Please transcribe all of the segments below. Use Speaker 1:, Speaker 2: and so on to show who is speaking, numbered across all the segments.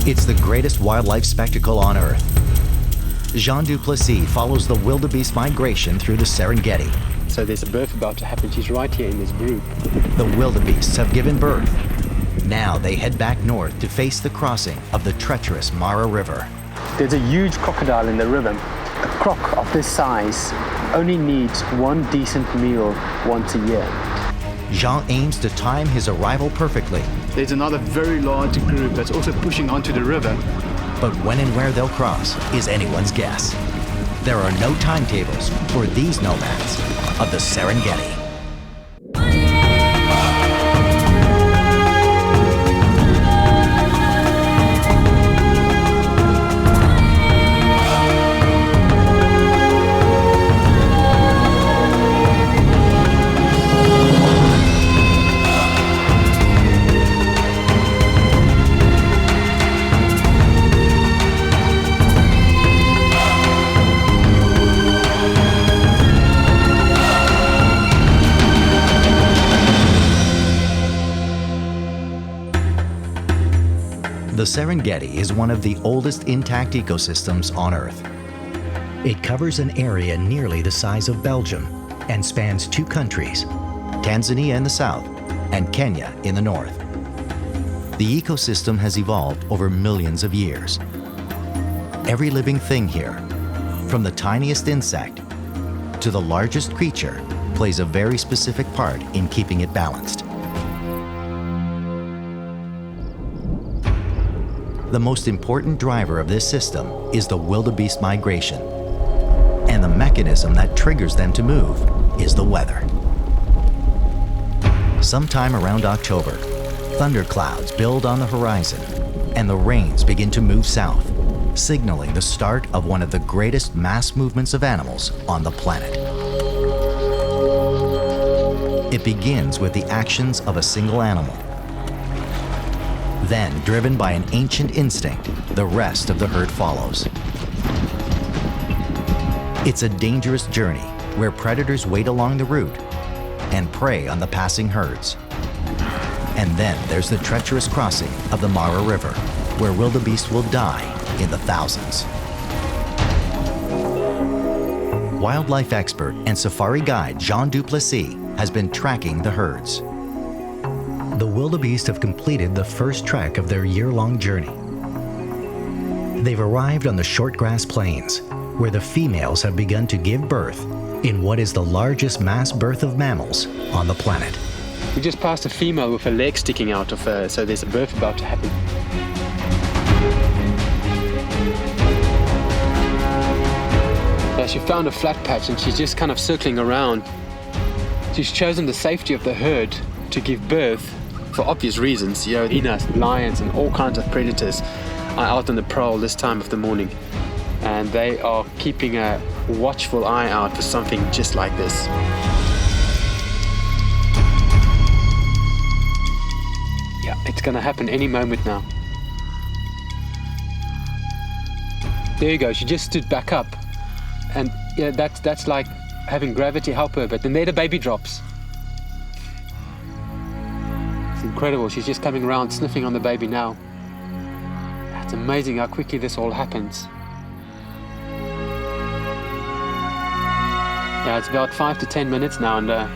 Speaker 1: It's the greatest wildlife spectacle on Earth. Jean Du Plessis follows the wildebeest migration through the Serengeti.
Speaker 2: So there's a birth about to happen. She's right here in this group.
Speaker 1: The wildebeests have given birth. Now they head back north to face the crossing of the treacherous Mara River.
Speaker 2: There's a huge crocodile in the river. A croc of this size only needs one decent meal once a year.
Speaker 1: Jean aims to time his arrival perfectly.
Speaker 3: There's another very large group that's also pushing onto the river.
Speaker 1: But when and where they'll cross is anyone's guess. There are no timetables for these nomads of the Serengeti. The Serengeti is one of the oldest intact ecosystems on Earth. It covers an area nearly the size of Belgium and spans two countries, Tanzania in the south and Kenya in the north. The ecosystem has evolved over millions of years. Every living thing here, from the tiniest insect to the largest creature, plays a very specific part in keeping it balanced. The most important driver of this system is the wildebeest migration. And the mechanism that triggers them to move is the weather. Sometime around October, thunderclouds build on the horizon and the rains begin to move south, signaling the start of one of the greatest mass movements of animals on the planet. It begins with the actions of a single animal. Then, driven by an ancient instinct, the rest of the herd follows. It's a dangerous journey where predators wait along the route and prey on the passing herds. And then there's the treacherous crossing of the Mara River, where wildebeest will die in the thousands. Wildlife expert and safari guide Jean Du Plessis has been tracking the herds. The wildebeest have completed the first trek of their year-long journey. They've arrived on the short grass plains, where the females have begun to give birth in what is the largest mass birth of mammals on the planet.
Speaker 2: We just passed a female with her leg sticking out of her, so there's a birth about to happen. Yeah, she found a flat patch and she's just kind of circling around. She's chosen the safety of the herd to give birth for obvious reasons. You know, hyenas, lions, and all kinds of predators are out on the prowl this time of the morning. And they are keeping a watchful eye out for something just like this. Yeah, it's gonna happen any moment now. There you go, she just stood back up. And yeah, that's like having gravity help her, but then there the baby drops. It's incredible, she's just coming around sniffing on the baby now. It's amazing how quickly this all happens. Yeah, it's about 5 to 10 minutes now, and the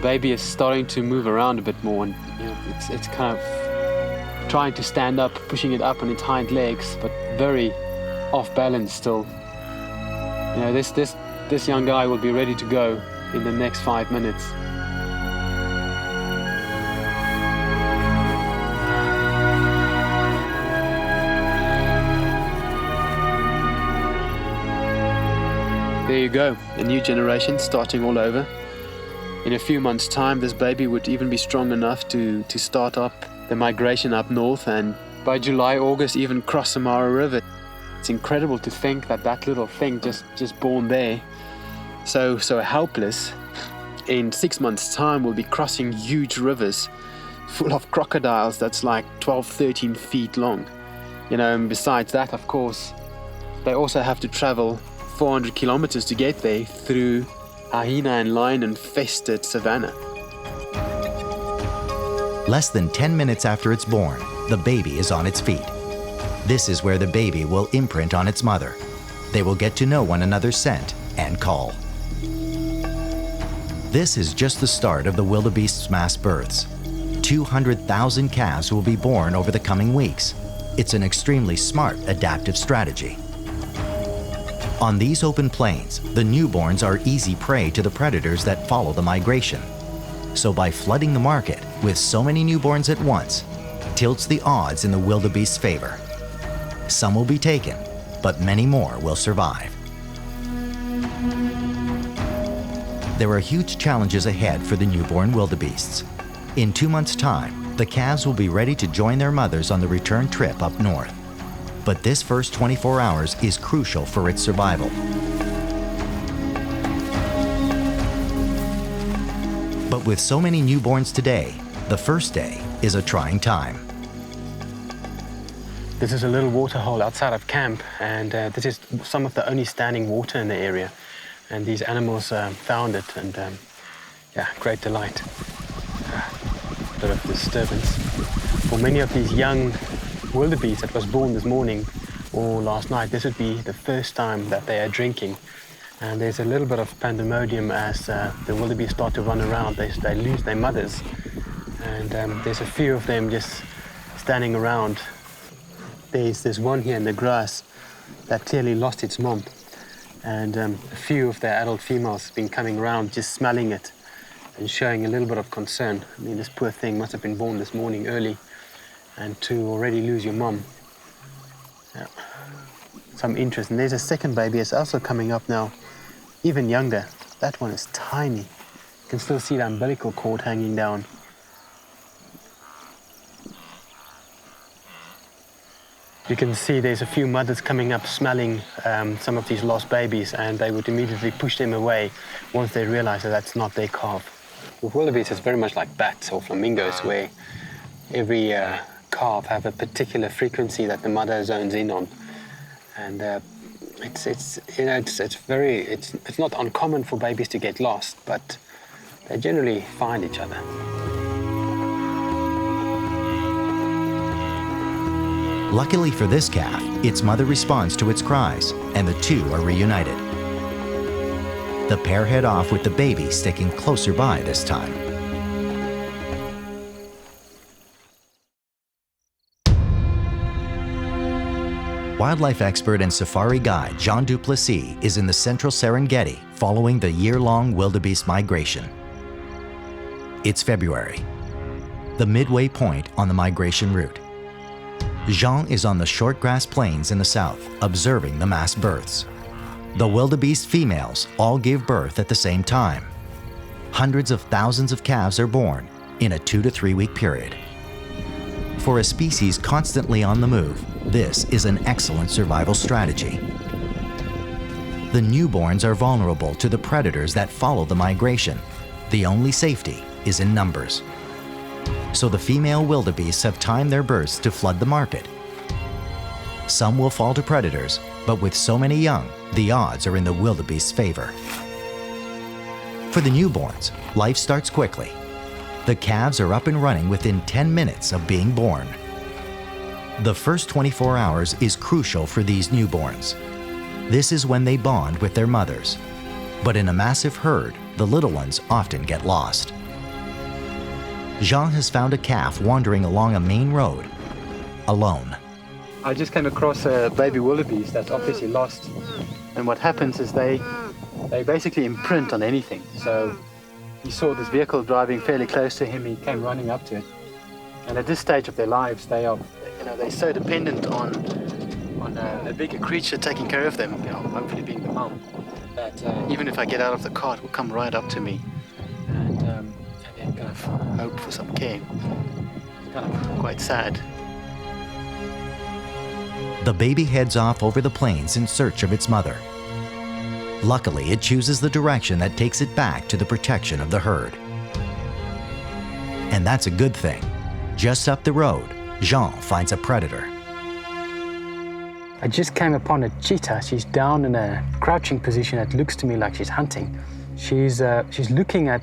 Speaker 2: baby is starting to move around a bit more, and you know, it's kind of trying to stand up, pushing it up on its hind legs, but very off balance still. You know, this young guy will be ready to go in the next 5 minutes. There you go, a new generation starting all over. In a few months' time, this baby would even be strong enough to start up the migration up north, and by July, August, even cross the Mara River. It's incredible to think that little thing just born there, so helpless, in 6 months' time will be crossing huge rivers full of crocodiles that's like 12, 13 feet long. You know, and besides that, of course, they also have to travel 400 kilometers to get there through hyena and lion infested savanna.
Speaker 1: Less than 10 minutes after it's born, the baby is on its feet. This is where the baby will imprint on its mother. They will get to know one another's scent and call. This is just the start of the wildebeest's mass births. 200,000 calves will be born over the coming weeks. It's an extremely smart adaptive strategy. On these open plains, the newborns are easy prey to the predators that follow the migration. So by flooding the market with so many newborns at once, tilts the odds in the wildebeest's favor. Some will be taken, but many more will survive. There are huge challenges ahead for the newborn wildebeests. In 2 months' time, the calves will be ready to join their mothers on the return trip up north. But this first 24 hours is crucial for its survival. But with so many newborns today, the first day is a trying time.
Speaker 2: This is a little water hole outside of camp, and this is some of the only standing water in the area. And these animals found it, and yeah, great delight. A bit of disturbance. For many of these young wildebeest that was born this morning or last night, this would be the first time that they are drinking. And there's a little bit of pandemonium as the wildebeest start to run around. They lose their mothers, and there's a few of them just standing around. There's one here in the grass that clearly lost its mom, and a few of the adult females have been coming around just smelling it and showing a little bit of concern. I mean, this poor thing must have been born this morning early, and to already lose your mom. Yeah. Some interest. And there's a second baby that's also coming up now, even younger. That one is tiny. You can still see the umbilical cord hanging down. You can see there's a few mothers coming up smelling some of these lost babies, and they would immediately push them away once they realize that that's not their calf. With wildebeest, it's very much like bats or flamingos, where every calf have a particular frequency that the mother zones in on, and it's not uncommon for babies to get lost, but they generally find each other.
Speaker 1: Luckily for this calf, its mother responds to its cries, and the two are reunited. The pair head off with the baby sticking closer by this time. Wildlife expert and safari guide Jean Du Plessis is in the central Serengeti following the year-long wildebeest migration. It's February, the midway point on the migration route. Jean is on the short grass plains in the south, observing the mass births. The wildebeest females all give birth at the same time. Hundreds of thousands of calves are born in a 2 to 3 week period. For a species constantly on the move, this is an excellent survival strategy. The newborns are vulnerable to the predators that follow the migration. The only safety is in numbers. So the female wildebeests have timed their births to flood the market. Some will fall to predators, but with so many young, the odds are in the wildebeest's favor. For the newborns, life starts quickly. The calves are up and running within 10 minutes of being born. The first 24 hours is crucial for these newborns. This is when they bond with their mothers. But in a massive herd, the little ones often get lost. Jean has found a calf wandering along a main road, alone.
Speaker 2: I just came across a baby wildebeest that's obviously lost. And what happens is they basically imprint on anything. So he saw this vehicle driving fairly close to him. He came running up to it. And at this stage of their lives, they're so dependent on a bigger creature taking care of them, hopefully being the mom, that even if I get out of the car, it will come right up to me and then kind of hope for some care. It's kind of quite sad.
Speaker 1: The baby heads off over the plains in search of its mother. Luckily, it chooses the direction that takes it back to the protection of the herd. And that's a good thing. Just up the road, Jean finds a predator.
Speaker 2: I just came upon a cheetah. She's down in a crouching position. It looks to me like she's hunting. She's looking at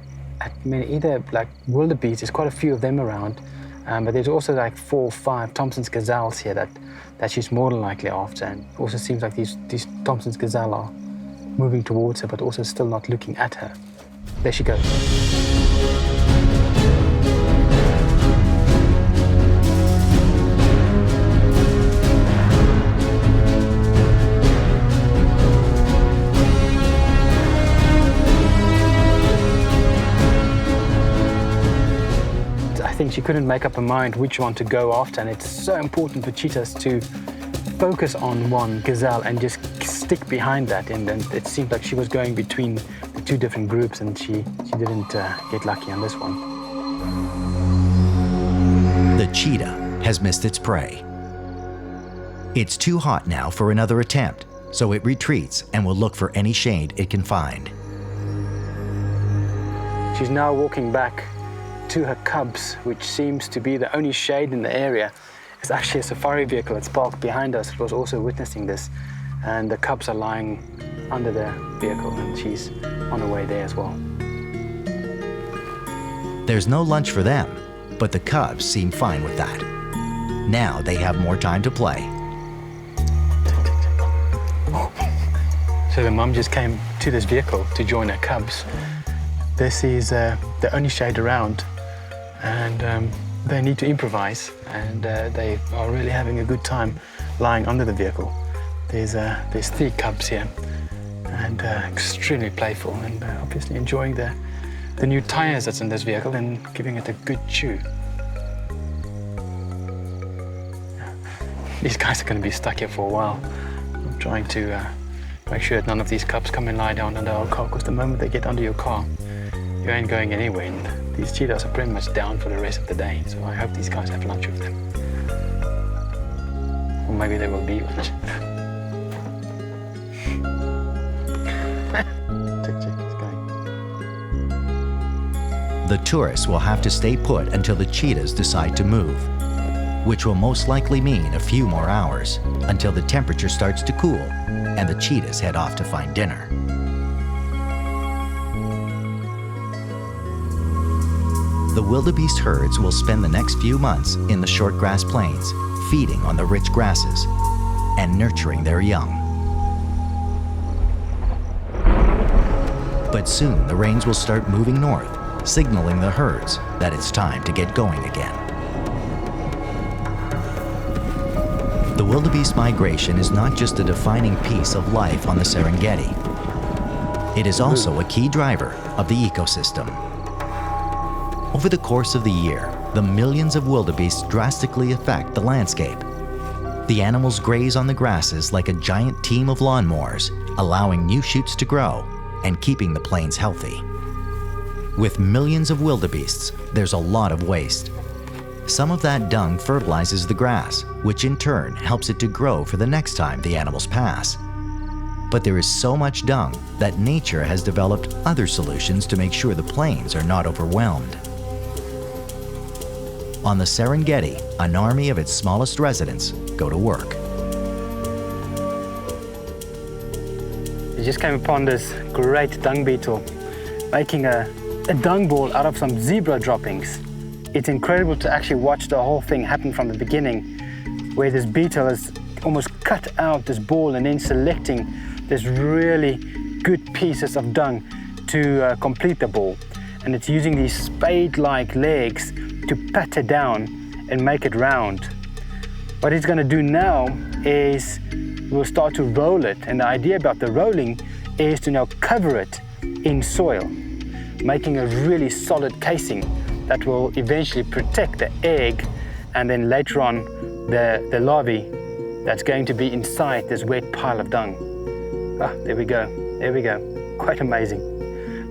Speaker 2: either like wildebeest. There's quite a few of them around,
Speaker 4: But there's also like 4 or 5 Thompson's gazelles here that she's more than likely after. And it also seems like these Thompson's gazelle are moving towards her, but also still not looking at her. There she goes. I think she couldn't make up her mind which one to go after, and it's so important for cheetahs to focus on one gazelle and just stick behind that. And it seemed like she was going between the 2 different groups, and she didn't get lucky on this one.
Speaker 1: The cheetah has missed its prey. It's too hot now for another attempt, so it retreats and will look for any shade it can find.
Speaker 4: She's now walking back to her cubs, which seems to be the only shade in the area. It's actually a safari vehicle that's parked behind us. It was also witnessing this, and the cubs are lying under the vehicle, and she's on her way there as well.
Speaker 1: There's no lunch for them, but the cubs seem fine with that. Now they have more time to play.
Speaker 4: So the mum just came to this vehicle to join her cubs. This is the only shade around, and they need to improvise, and they are really having a good time lying under the vehicle. There's 3 cubs here, and extremely playful, and obviously enjoying the new tires that's in this vehicle and giving it a good chew. These guys are going to be stuck here for a while. I'm trying to make sure that none of these cubs come and lie down under our car, because the moment they get under your car, you ain't going anywhere, and these cheetahs are pretty much down for the rest of the day, so I hope these guys have lunch with them. Or maybe there will be lunch. Check, it's going.
Speaker 1: The tourists will have to stay put until the cheetahs decide to move, which will most likely mean a few more hours until the temperature starts to cool and the cheetahs head off to find dinner. The wildebeest herds will spend the next few months in the short grass plains, feeding on the rich grasses and nurturing their young. But soon the rains will start moving north, signaling the herds that it's time to get going again. The wildebeest migration is not just a defining piece of life on the Serengeti. It is also a key driver of the ecosystem. Over the course of the year, the millions of wildebeest drastically affect the landscape. The animals graze on the grasses like a giant team of lawnmowers, allowing new shoots to grow and keeping the plains healthy. With millions of wildebeests, there's a lot of waste. Some of that dung fertilizes the grass, which in turn helps it to grow for the next time the animals pass. But there is so much dung that nature has developed other solutions to make sure the plains are not overwhelmed. On the Serengeti, an army of its smallest residents go to work.
Speaker 4: We just came upon this great dung beetle making a dung ball out of some zebra droppings. It's incredible to actually watch the whole thing happen from the beginning, where this beetle has almost cut out this ball and then selecting this really good pieces of dung to complete the ball. And it's using these spade-like legs to pat it down and make it round. What it's going to do now is we'll start to roll it, and the idea about the rolling is to now cover it in soil, making a really solid casing that will eventually protect the egg and then later on the larvae that's going to be inside this wet pile of dung. Ah, there we go, quite amazing.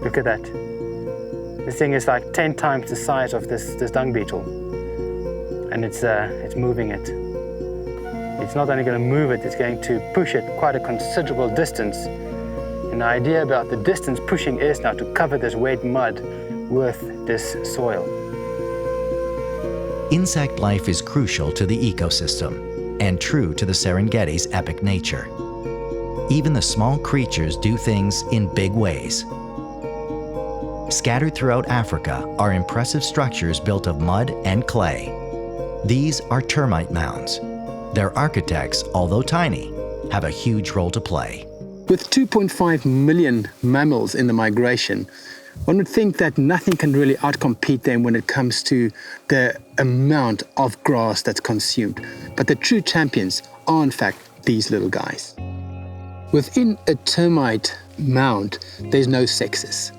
Speaker 4: Look at that. This thing is like 10 times the size of this dung beetle, and it's moving it. It's not only going to move it, it's going to push it quite a considerable distance. And the idea about the distance pushing is now to cover this wet mud with this soil.
Speaker 1: Insect life is crucial to the ecosystem and true to the Serengeti's epic nature. Even the small creatures do things in big ways. Scattered throughout Africa are impressive structures built of mud and clay. These are termite mounds. Their architects, although tiny, have a huge role to play.
Speaker 5: With 2.5 million mammals in the migration, one would think that nothing can really outcompete them when it comes to the amount of grass that's consumed. But the true champions are in fact these little guys. Within a termite mound, there's no sexes.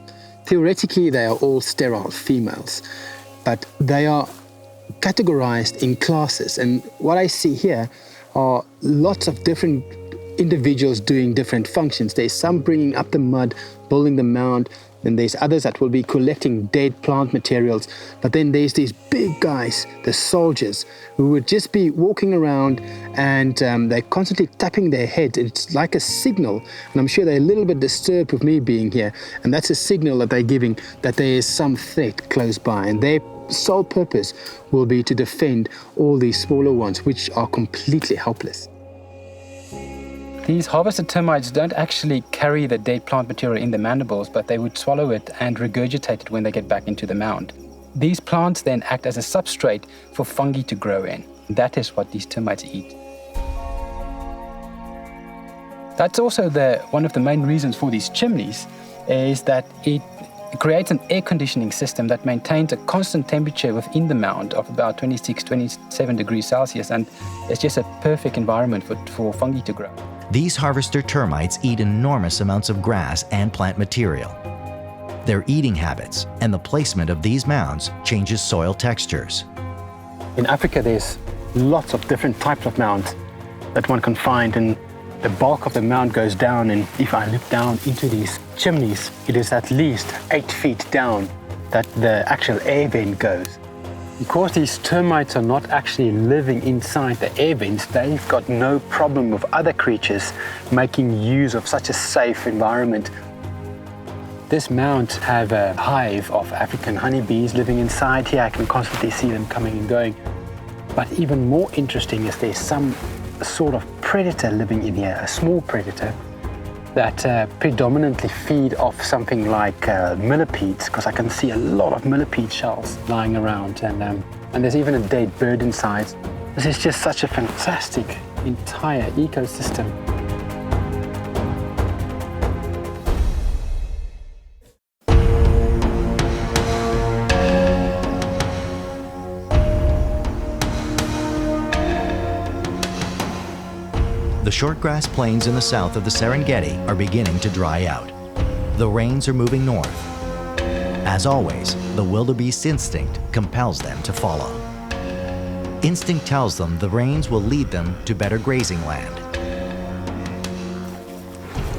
Speaker 5: Theoretically, they are all sterile females, but they are categorized in classes. And what I see here are lots of different individuals doing different functions. There's some bringing up the mud, building the mound, and there's others that will be collecting dead plant materials. But then there's these big guys, the soldiers, who would just be walking around and they're constantly tapping their head. It's like a signal, and I'm sure they're a little bit disturbed with me being here, and that's a signal that they're giving that there is some threat close by, and their sole purpose will be to defend all these smaller ones, which are completely helpless.
Speaker 4: These harvested termites don't actually carry the dead plant material in the mandibles, but they would swallow it and regurgitate it when they get back into the mound. These plants then act as a substrate for fungi to grow in. That is what these termites eat. That's also one of the main reasons for these chimneys, is that it creates an air conditioning system that maintains a constant temperature within the mound of about 26-27 degrees Celsius, and it's just a perfect environment for fungi to grow.
Speaker 1: These harvester termites eat enormous amounts of grass and plant material. Their eating habits and the placement of these mounds changes soil textures.
Speaker 4: In Africa, there's lots of different types of mounds that one can find, and the bulk of the mound goes down, and if I look down into these chimneys, it is at least 8 feet down that the actual air vent goes. Because these termites are not actually living inside the air vents, they've got no problem with other creatures making use of such a safe environment. This mound have a hive of African honeybees living inside here. I can constantly see them coming and going. But even more interesting is there's some sort of predator living in here, a small predator that predominantly feed off something like millipedes, because I can see a lot of millipede shells lying around, and there's even a dead bird inside. This is just such a fantastic entire ecosystem.
Speaker 1: The shortgrass plains in the south of the Serengeti are beginning to dry out. The rains are moving north. As always, the wildebeest instinct compels them to follow. Instinct tells them the rains will lead them to better grazing land.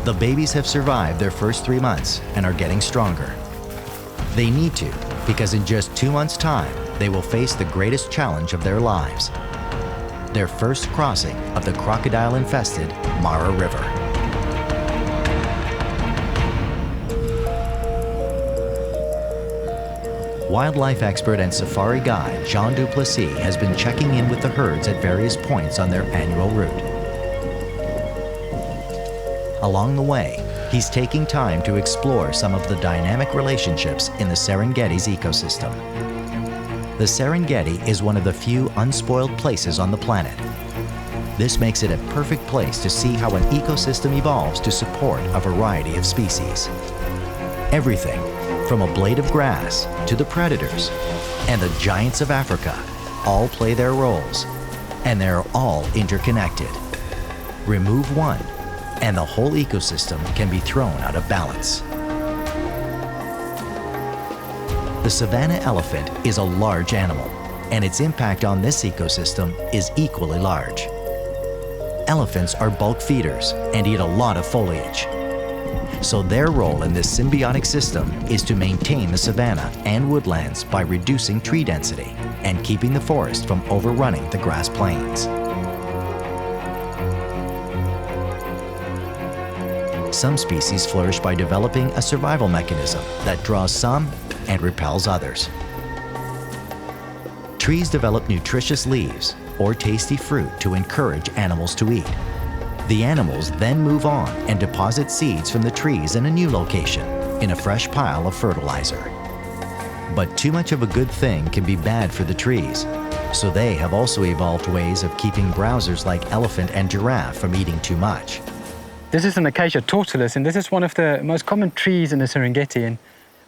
Speaker 1: The babies have survived their first 3 months and are getting stronger. They need to, because in just 2 months' time, they will face the greatest challenge of their lives: their first crossing of the crocodile-infested Mara River. Wildlife expert and safari guide Jean Du Plessis has been checking in with the herds at various points on their annual route. Along the way, he's taking time to explore some of the dynamic relationships in the Serengeti's ecosystem. The Serengeti is one of the few unspoiled places on the planet. This makes it a perfect place to see how an ecosystem evolves to support a variety of species. Everything from a blade of grass to the predators and the giants of Africa all play their roles, and they're all interconnected. Remove one, and the whole ecosystem can be thrown out of balance. The savanna elephant is a large animal, and its impact on this ecosystem is equally large. Elephants are bulk feeders and eat a lot of foliage. So their role in this symbiotic system is to maintain the savanna and woodlands by reducing tree density and keeping the forest from overrunning the grass plains. Some species flourish by developing a survival mechanism that draws some and repels others. Trees develop nutritious leaves or tasty fruit to encourage animals to eat. The animals then move on and deposit seeds from the trees in a new location, in a fresh pile of fertilizer. But too much of a good thing can be bad for the trees, so they have also evolved ways of keeping browsers like elephant and giraffe from eating too much.
Speaker 4: This is an acacia tortilis, and this is one of the most common trees in the Serengeti. And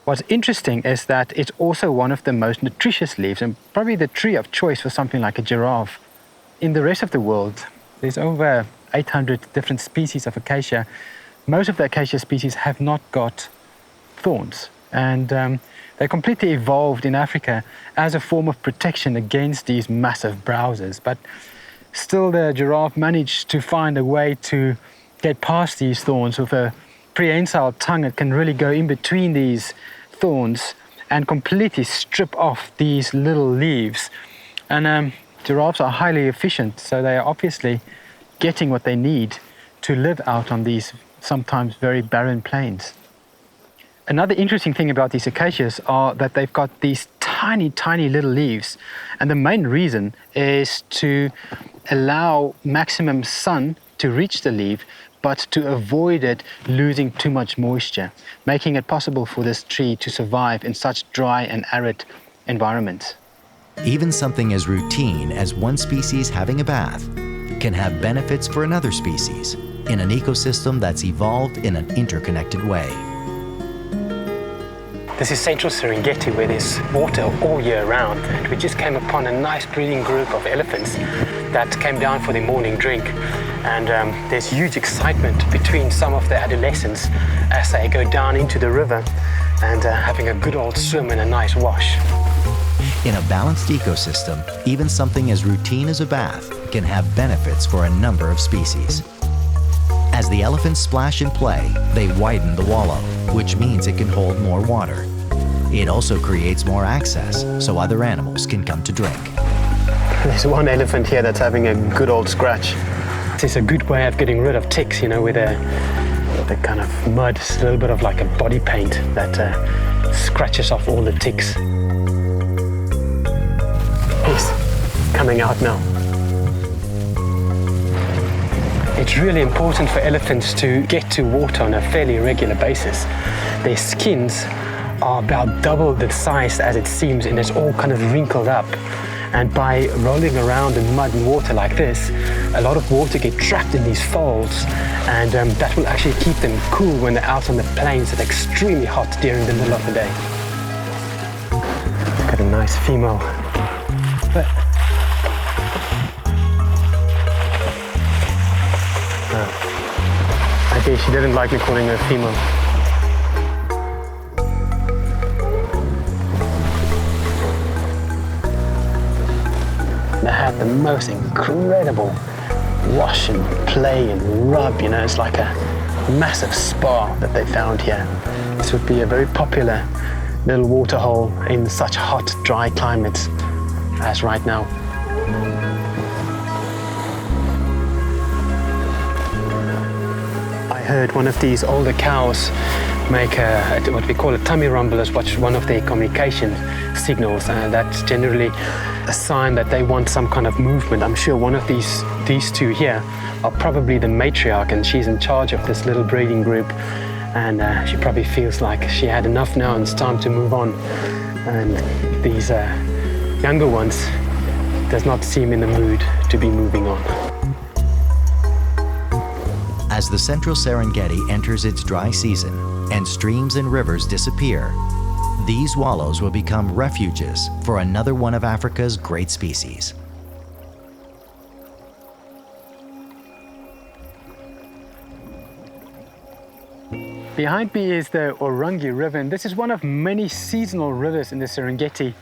Speaker 4: what's interesting is that it's also one of the most nutritious leaves, and probably the tree of choice for something like a giraffe. In the rest of the world, there's over 800 different species of acacia. Most of the acacia species have not got thorns, and they completely evolved in Africa as a form of protection against these massive browsers. But still, the giraffe managed to find a way to get past these thorns with a prehensile tongue that can really go in between these thorns and completely strip off these little leaves. And giraffes are highly efficient, so they are obviously getting what they need to live out on these sometimes very barren plains. Another interesting thing about these acacias are that they've got these tiny, tiny little leaves. And the main reason is to allow maximum sun to reach the leaf, but to avoid it losing too much moisture, making it possible for this tree to survive in such dry and arid environments.
Speaker 1: Even something as routine as one species having a bath can have benefits for another species in an ecosystem that's evolved in an interconnected way.
Speaker 4: This is central Serengeti, where there's water all year round, and we just came upon a nice breeding group of elephants that came down for their morning drink. And there's huge excitement between some of the adolescents as they go down into the river and having a good old swim and a nice wash.
Speaker 1: In a balanced ecosystem, even something as routine as a bath can have benefits for a number of species. As the elephants splash and play, they widen the wallow, which means it can hold more water. It also creates more access so other animals can come to drink.
Speaker 4: There's one elephant here that's having a good old scratch. It's a good way of getting rid of ticks, you know, with the kind of mud. It's a little bit of like a body paint that scratches off all the ticks. He's coming out now. It's really important for elephants to get to water on a fairly regular basis. Their skins are about double the size as it seems, and it's all kind of wrinkled up. And by rolling around in mud and water like this, a lot of water gets trapped in these folds, and that will actually keep them cool when they're out on the plains that are extremely hot during the middle of the day. Got a nice female. I think she didn't like me calling her a female. They had the most incredible wash and play and rub, you know, it's like a massive spa that they found here. This would be a very popular little water hole in such hot, dry climates as right now. I heard one of these older cows make what we call a tummy rumble as one of their communication signals. That's generally a sign that they want some kind of movement. I'm sure one of these two here are probably the matriarch, and she's in charge of this little breeding group, and she probably feels like she had enough now and it's time to move on. And these younger ones does not seem in the mood to be moving on.
Speaker 1: As the central Serengeti enters its dry season and streams and rivers disappear, these wallows will become refuges for another one of Africa's great species.
Speaker 4: Behind me is the Orangi River, and this is one of many seasonal rivers in the Serengeti.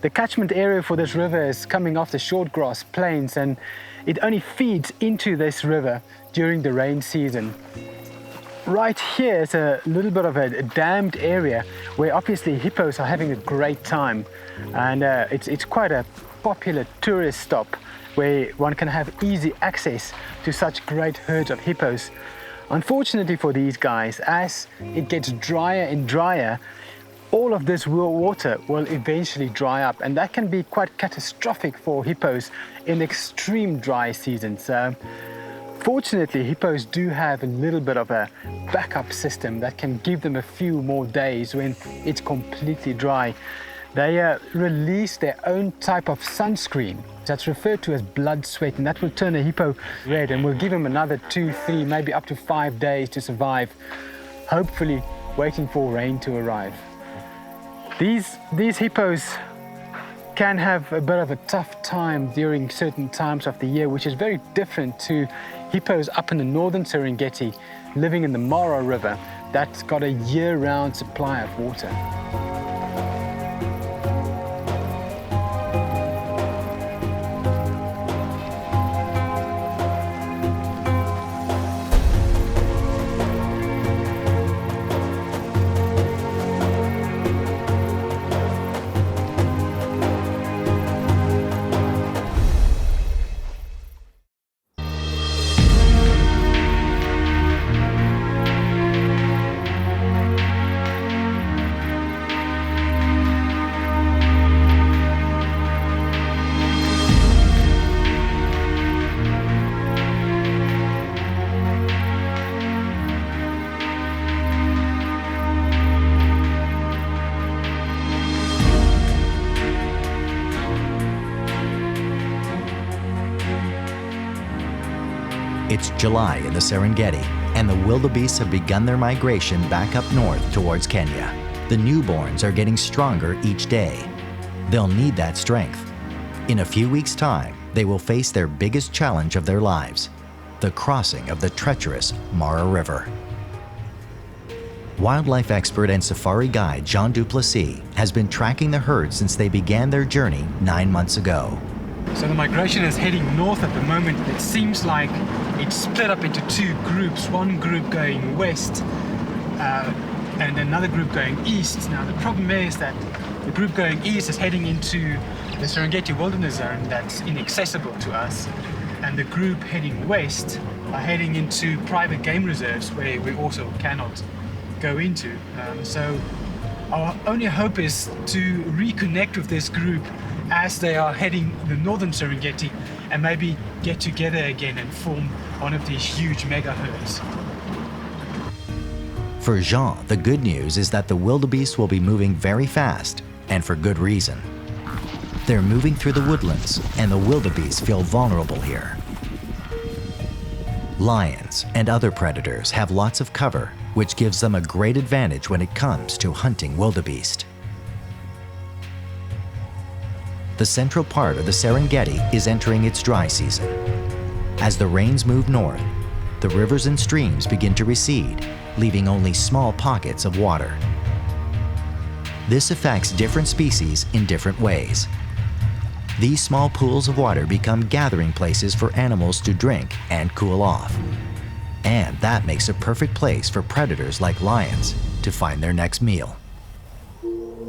Speaker 4: The catchment area for this river is coming off the short grass plains, and it only feeds into this river during the rain season. Right here is a little bit of a dammed area where obviously hippos are having a great time, and it's quite a popular tourist stop where one can have easy access to such great herds of hippos. Unfortunately for these guys, as it gets drier and drier, all of this water will eventually dry up, and that can be quite catastrophic for hippos in extreme dry seasons. Fortunately, hippos do have a little bit of a backup system that can give them a few more days when it's completely dry. They release their own type of sunscreen that's referred to as blood sweat, and that will turn a hippo red and will give him another 2, 3, maybe up to 5 days to survive, hopefully waiting for rain to arrive. These hippos can have a bit of a tough time during certain times of the year, which is very different to hippos up in the northern Serengeti living in the Mara River that's got a year-round supply of water.
Speaker 1: It's July in the Serengeti, and the wildebeests have begun their migration back up north towards Kenya. The newborns are getting stronger each day. They'll need that strength. In a few weeks' time, they will face their biggest challenge of their lives, the crossing of the treacherous Mara River. Wildlife expert and safari guide Jean Du Plessis has been tracking the herd since they began their journey 9 months ago.
Speaker 4: So the migration is heading north at the moment. It seems like it's split up into 2 groups, one group going west and another group going east. Now the problem is that the group going east is heading into the Serengeti wilderness zone that's inaccessible to us, and the group heading west are heading into private game reserves where we also cannot go into. So our only hope is to reconnect with this group as they are heading the northern Serengeti and maybe get together again and form one of these huge mega herds.
Speaker 1: For Jean, the good news is that the wildebeest will be moving very fast, and for good reason. They're moving through the woodlands, and the wildebeest feel vulnerable here. Lions and other predators have lots of cover, which gives them a great advantage when it comes to hunting wildebeest. The central part of the Serengeti is entering its dry season. As the rains move north, the rivers and streams begin to recede, leaving only small pockets of water. This affects different species in different ways. These small pools of water become gathering places for animals to drink and cool off. And that makes a perfect place for predators like lions to find their next meal.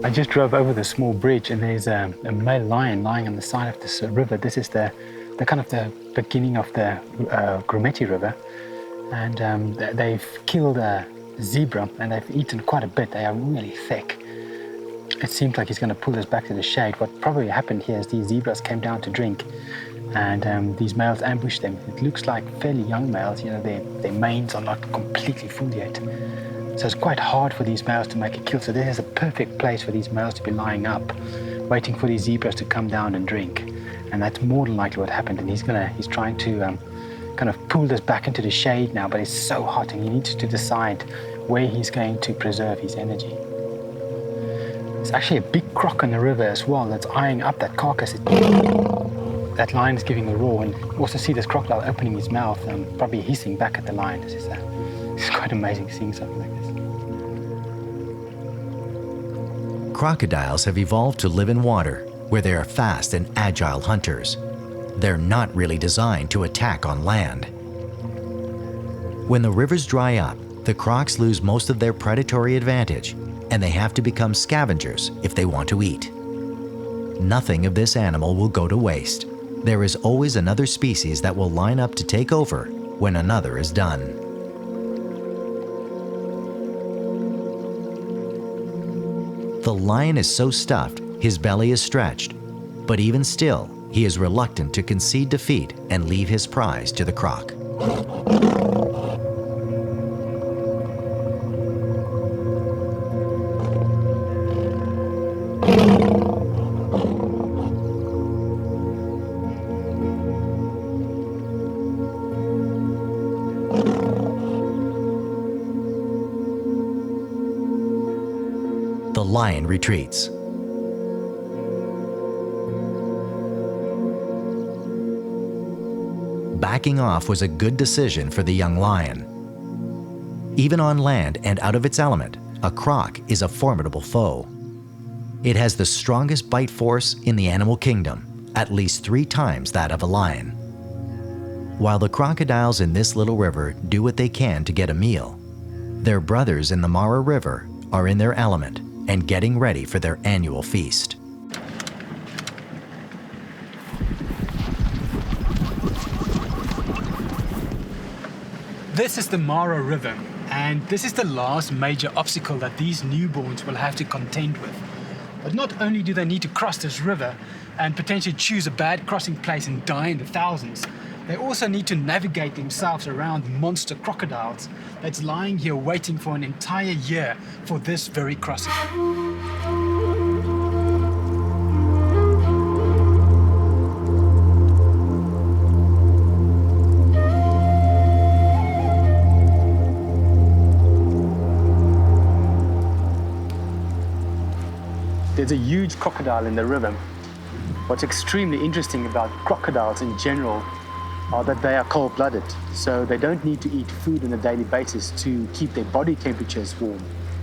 Speaker 4: I just drove over the small bridge, and there's a male lion lying on the side of this river. This is the kind of the beginning of the Reunited River, and they've killed a zebra, and they've eaten quite a bit. They are really thick. It seems like he's going to pull us back to the shade. What probably happened here is these zebras came down to drink, and these males ambushed them. It looks like fairly young males. You know, their manes are not completely full yet. So it's quite hard for these males to make a kill. So this is a perfect place for these males to be lying up, waiting for these zebras to come down and drink. And that's more than likely what happened. And he's trying to kind of pull us back into the shade now, but it's so hot, and he needs to decide where he's going to preserve his energy. There's actually a big croc on the river as well that's eyeing up that carcass. That lion is giving a roar, and you also see this crocodile opening his mouth and probably hissing back at the lion. It's quite amazing seeing something like this.
Speaker 1: Crocodiles have evolved to live in water, where they are fast and agile hunters. They're not really designed to attack on land. When the rivers dry up, the crocs lose most of their predatory advantage, and they have to become scavengers if they want to eat. Nothing of this animal will go to waste. There is always another species that will line up to take over when another is done. The lion is so stuffed, his belly is stretched, but even still, he is reluctant to concede defeat and leave his prize to the croc. lion retreats. Backing off was a good decision for the young lion. Even on land and out of its element, a croc is a formidable foe. It has the strongest bite force in the animal kingdom, at least 3 times that of a lion. While the crocodiles in this little river do what they can to get a meal, their brothers in the Mara River are in their element and getting ready for their annual feast.
Speaker 5: This is the Mara River, and this is the last major obstacle that these newborns will have to contend with. But not only do they need to cross this river and potentially choose a bad crossing place and die in the thousands, they also need to navigate themselves around monster crocodiles that's lying here waiting for an entire year for this very crossing. There's a huge crocodile in the river. What's extremely interesting about crocodiles in general are that they are cold-blooded, so they don't need to eat food on a daily basis to keep their body temperatures warm.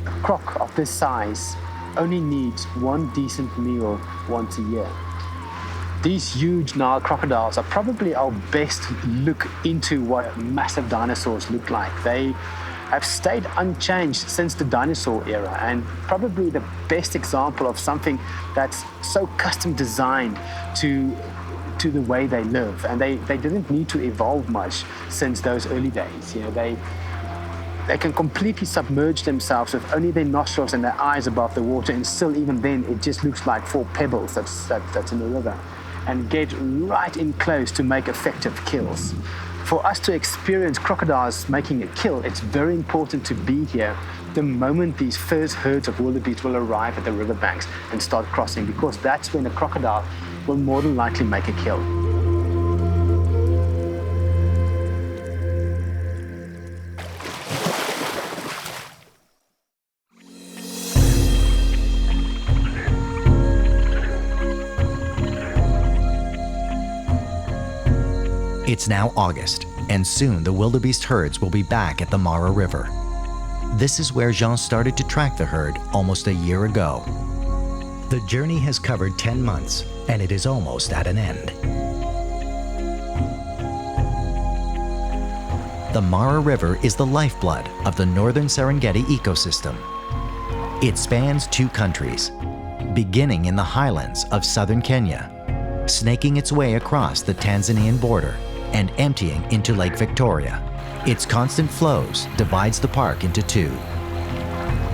Speaker 5: A croc of this size only needs one decent meal once a year. These huge Nile crocodiles are probably our best look into what massive dinosaurs look like. They have stayed unchanged since the dinosaur era, and probably the best example of something that's so custom designed to the way they live. And they didn't need to evolve much since those early days. You know, they can completely submerge themselves with only their nostrils and their eyes above the water, and still even then it just looks like 4 pebbles that's in the river, and get right in close to make effective kills. For us to experience crocodiles making a kill, it's very important to be here the moment these first herds of wildebeest will arrive at the riverbanks and start crossing, because that's when a crocodile will more than likely make a kill.
Speaker 1: It's now August, and soon the wildebeest herds will be back at the Mara River. This is where Jean started to track the herd almost a year ago. The journey has covered 10 months, and it is almost at an end. The Mara River is the lifeblood of the northern Serengeti ecosystem. It spans 2 countries, beginning in the highlands of southern Kenya, snaking its way across the Tanzanian border, and emptying into Lake Victoria. Its constant flows divides the park into 2.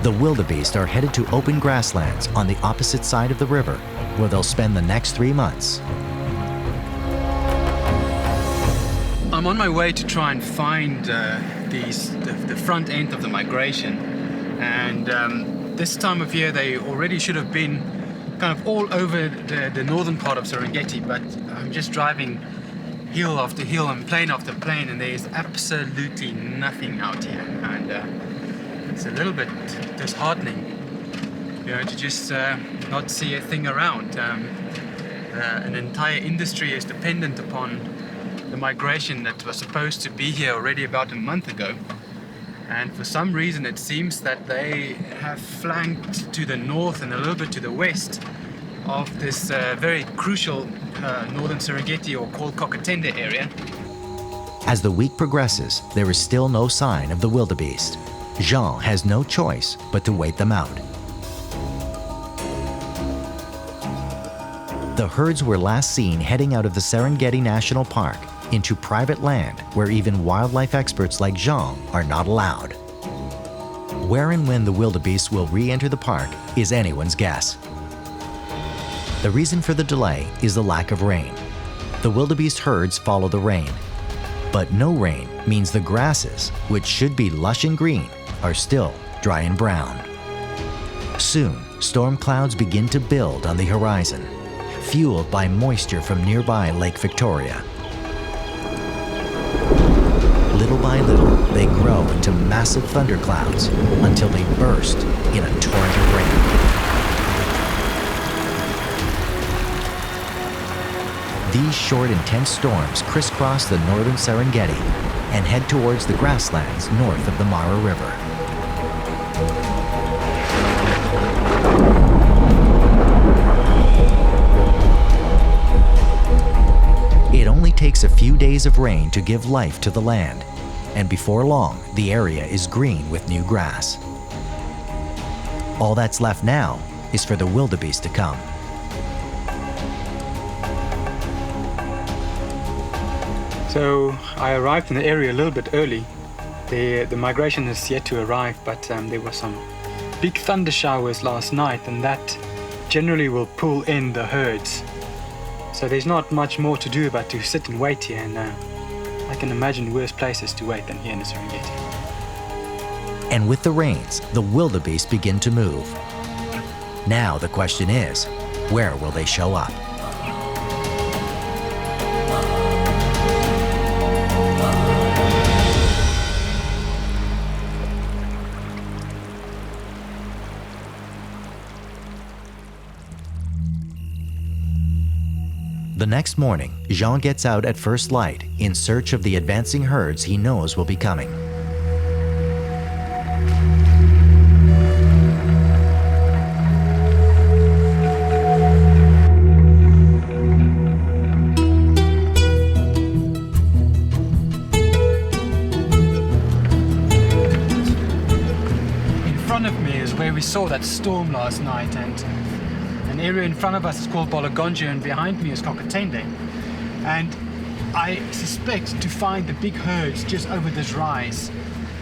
Speaker 1: The wildebeest are headed to open grasslands on the opposite side of the river, where they'll spend the next 3 months.
Speaker 5: I'm on my way to try and find the front end of the migration, and this time of year they already should have been kind of all over the northern part of Serengeti, but I'm just driving hill after hill and plane after plane, and there's absolutely nothing out here, and it's a little bit disheartening, you know, to just not see a thing around. An entire industry is dependent upon the migration that was supposed to be here already about a month ago, and for some reason it seems that they have flanked to the north and a little bit to the west of this very crucial northern Serengeti, or called Kokatenda area.
Speaker 1: As the week progresses, there is still no sign of the wildebeest. Jean has no choice but to wait them out. The herds were last seen heading out of the Serengeti National Park into private land where even wildlife experts like Jean are not allowed. Where and when the wildebeest will re-enter the park is anyone's guess. The reason for the delay is the lack of rain. The wildebeest herds follow the rain, but no rain means the grasses, which should be lush and green, are still dry and brown. Soon, storm clouds begin to build on the horizon, fueled by moisture from nearby Lake Victoria. Little by little, they grow into massive thunderclouds until they burst in a torrent of rain. These short, intense storms crisscross the northern Serengeti and head towards the grasslands north of the Mara River. It only takes a few days of rain to give life to the land, and before long, the area is green with new grass. All that's left now is for the wildebeest to come.
Speaker 4: So I arrived in the area a little bit early. The migration is yet to arrive, but there were some big thunder showers last night, and that generally will pull in the herds. So there's not much more to do but to sit and wait here, and I can imagine worse places to wait than here in the Serengeti.
Speaker 1: And with the rains, the wildebeest begin to move. Now the question is, where will they show up? The next morning, Jean gets out at first light in search of the advancing herds he knows will be coming.
Speaker 4: In front of me is where we saw that storm last night, and an area in front of us is called Bolagonja, and behind me is Crocodile. And I suspect to find the big herds just over this rise.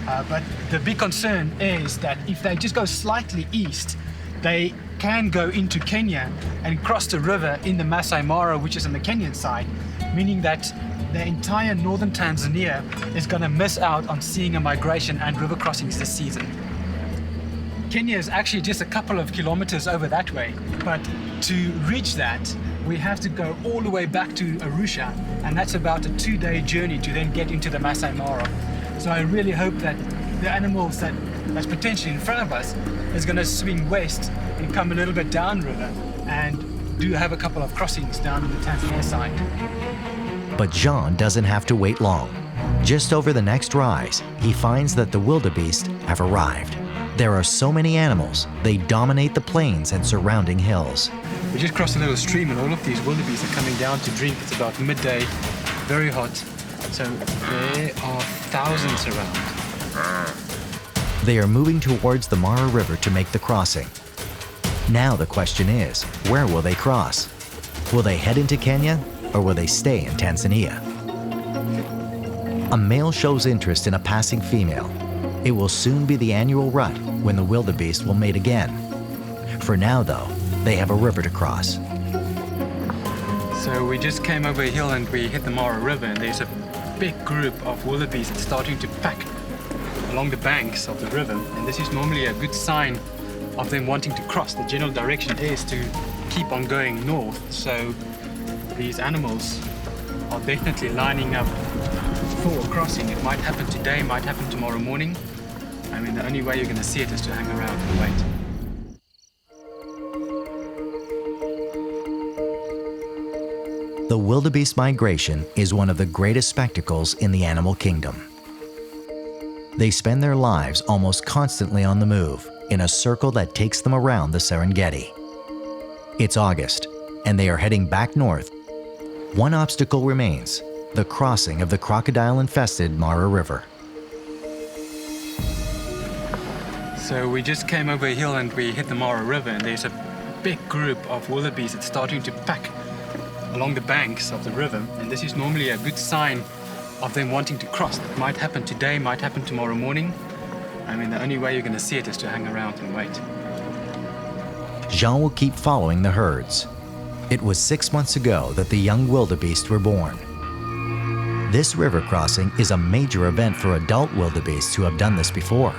Speaker 4: But the big concern is that if they just go slightly east, they can go into Kenya and cross the river in the Masai Mara, which is on the Kenyan side, meaning that the entire northern Tanzania is going to miss out on seeing a migration and river crossings this season. Kenya is actually just a couple of kilometers over that way, but to reach that, we have to go all the way back to Arusha, and that's about a 2-day journey to then get into the Masai Mara. So I really hope that the animals that's potentially in front of us is going to swing west and come a little bit downriver and do have a couple of crossings down on the Tanzania side.
Speaker 1: But Jean doesn't have to wait long. Just over the next rise, he finds that the wildebeest have arrived. There are so many animals, they dominate the plains and surrounding hills.
Speaker 4: We just crossed a little stream and all of these wildebeest are coming down to drink. It's about midday, very hot. So there are thousands around.
Speaker 1: They are moving towards the Mara River to make the crossing. Now the question is, where will they cross? Will they head into Kenya or will they stay in Tanzania? A male shows interest in a passing female. It will soon be the annual rut when the wildebeest will mate again. For now, though, they have a river to cross.
Speaker 4: So we just came over a hill and we hit the Mara River, and there's a big group of wildebeest that's starting to pack along the banks of the river, and this is normally a good sign of them wanting to cross. The general direction is to keep on going north, so these animals are definitely lining up for a crossing. It might happen today, might happen tomorrow morning. I mean, the only way you're going to see it is to hang around and wait.
Speaker 1: The wildebeest migration is one of the greatest spectacles in the animal kingdom. They spend their lives almost constantly on the move, in a circle that takes them around the Serengeti. It's August, and they are heading back north. One obstacle remains: the crossing of the crocodile-infested Mara River.
Speaker 4: So we just came over a hill and we hit the Mara River, and there's a big group of wildebeest that's starting to pack along the banks of the river, and this is normally a good sign of them wanting to cross. It might happen today, might happen tomorrow morning. I mean, the only way you're going to see it is to hang around and wait.
Speaker 1: Jean will keep following the herds. It was 6 months ago that the young wildebeest were born. This river crossing is a major event for adult wildebeests who have done this before.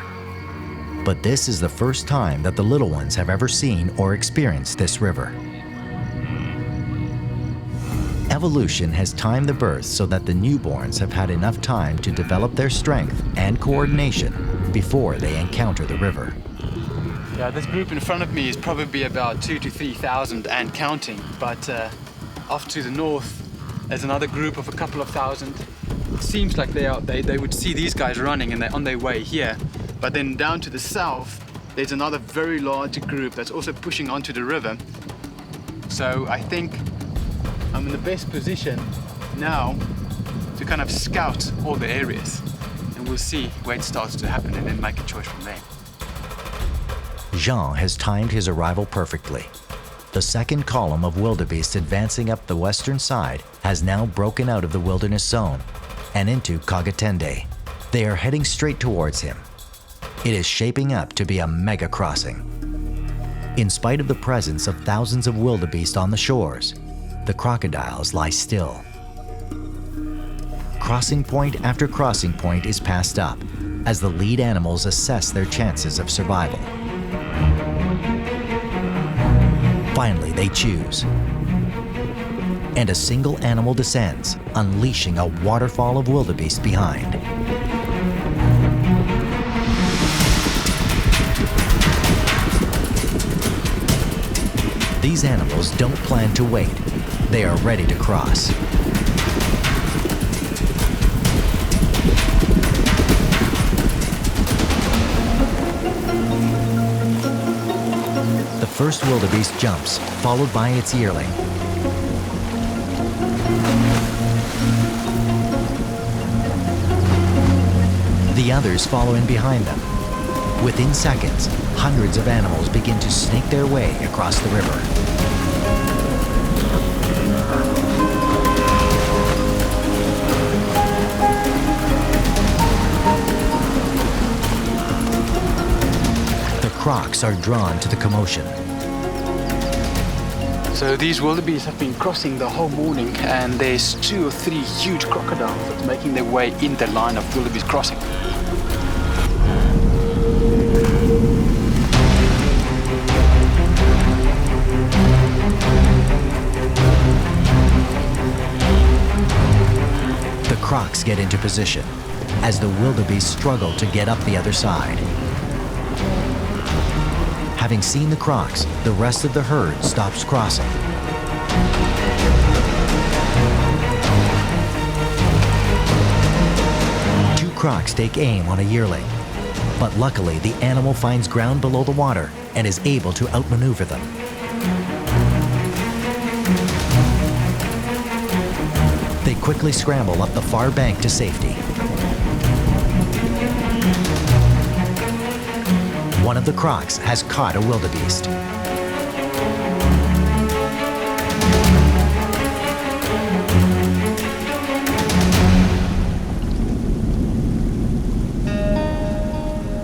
Speaker 1: But this is the first time that the little ones have ever seen or experienced this river. Evolution has timed the births so that the newborns have had enough time to develop their strength and coordination before they encounter the river.
Speaker 4: Yeah, this group in front of me is probably about 2,000 to 3,000 and counting, but off to the north
Speaker 5: There's another group of a couple of thousand. It seems like they would see these guys running and they're on their way here. But then down to the south, there's another very large group that's also pushing onto the river. So I think I'm in the best position now to kind of scout all the areas. And we'll see where it starts to happen and then make a choice from there.
Speaker 1: Jean has timed his arrival perfectly. The second column of wildebeest advancing up the western side has now broken out of the wilderness zone and into Kagatende. They are heading straight towards him. It is shaping up to be a mega crossing. In spite of the presence of thousands of wildebeest on the shores, the crocodiles lie still. Crossing point after crossing point is passed up as the lead animals assess their chances of survival. Finally, they choose. And a single animal descends, unleashing a waterfall of wildebeest behind. These animals don't plan to wait. They are ready to cross. The first wildebeest jumps, followed by its yearling. The others follow in behind them. Within seconds, hundreds of animals begin to snake their way across the river. The crocs are drawn to the commotion.
Speaker 5: So these wildebeest have been crossing the whole morning, and there's 2 or 3 huge crocodiles that's making their way in the line of wildebeest crossing.
Speaker 1: The crocs get into position as the wildebeest struggle to get up the other side. Having seen the crocs, the rest of the herd stops crossing. Two crocs take aim on a yearling, but luckily the animal finds ground below the water and is able to outmaneuver them. They quickly scramble up the far bank to safety. One of the crocs has caught a wildebeest.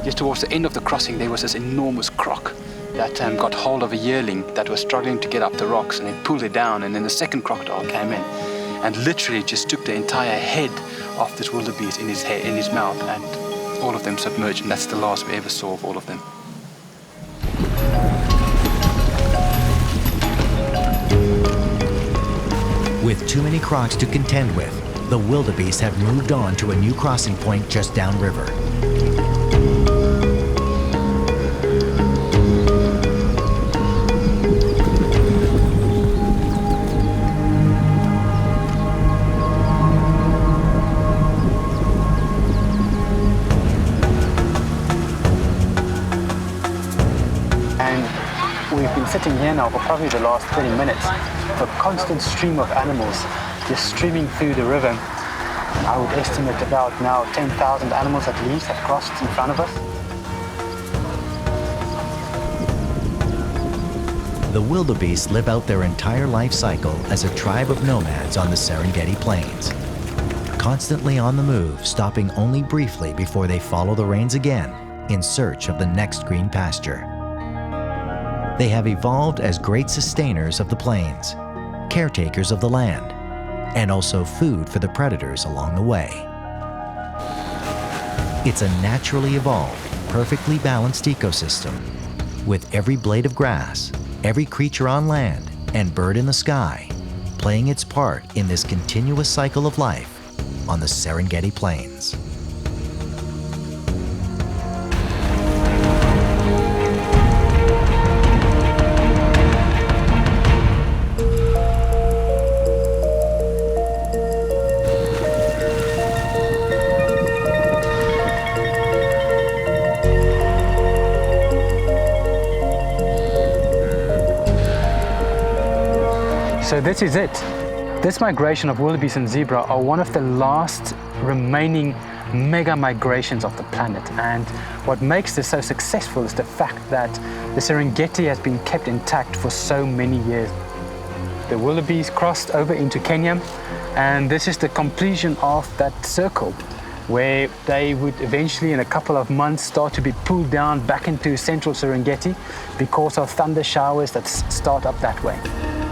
Speaker 5: Just towards the end of the crossing, there was this enormous croc that got hold of a yearling that was struggling to get up the rocks, and it pulled it down, and then the second crocodile came in and literally just took the entire head of this wildebeest in his mouth, and all of them submerged, and that's the last we ever saw of all of them.
Speaker 1: With too many crocs to contend with, the wildebeest have moved on to a new crossing point just downriver.
Speaker 4: We've been sitting here now for probably the last 20 minutes. A constant stream of animals just streaming through the river. I would estimate about now 10,000 animals at least have crossed in front of us.
Speaker 1: The wildebeest live out their entire life cycle as a tribe of nomads on the Serengeti plains. Constantly on the move, stopping only briefly before they follow the rains again in search of the next green pasture. They have evolved as great sustainers of the plains, caretakers of the land, and also food for the predators along the way. It's a naturally evolved, perfectly balanced ecosystem, with every blade of grass, every creature on land, and bird in the sky playing its part in this continuous cycle of life on the Serengeti Plains.
Speaker 4: So this is it. This migration of wildebeest and zebra are one of the last remaining mega migrations of the planet, and what makes this so successful is the fact that the Serengeti has been kept intact for so many years. The wildebeest crossed over into Kenya, and this is the completion of that circle where they would eventually in a couple of months start to be pulled down back into central Serengeti because of thunder showers that start up that way.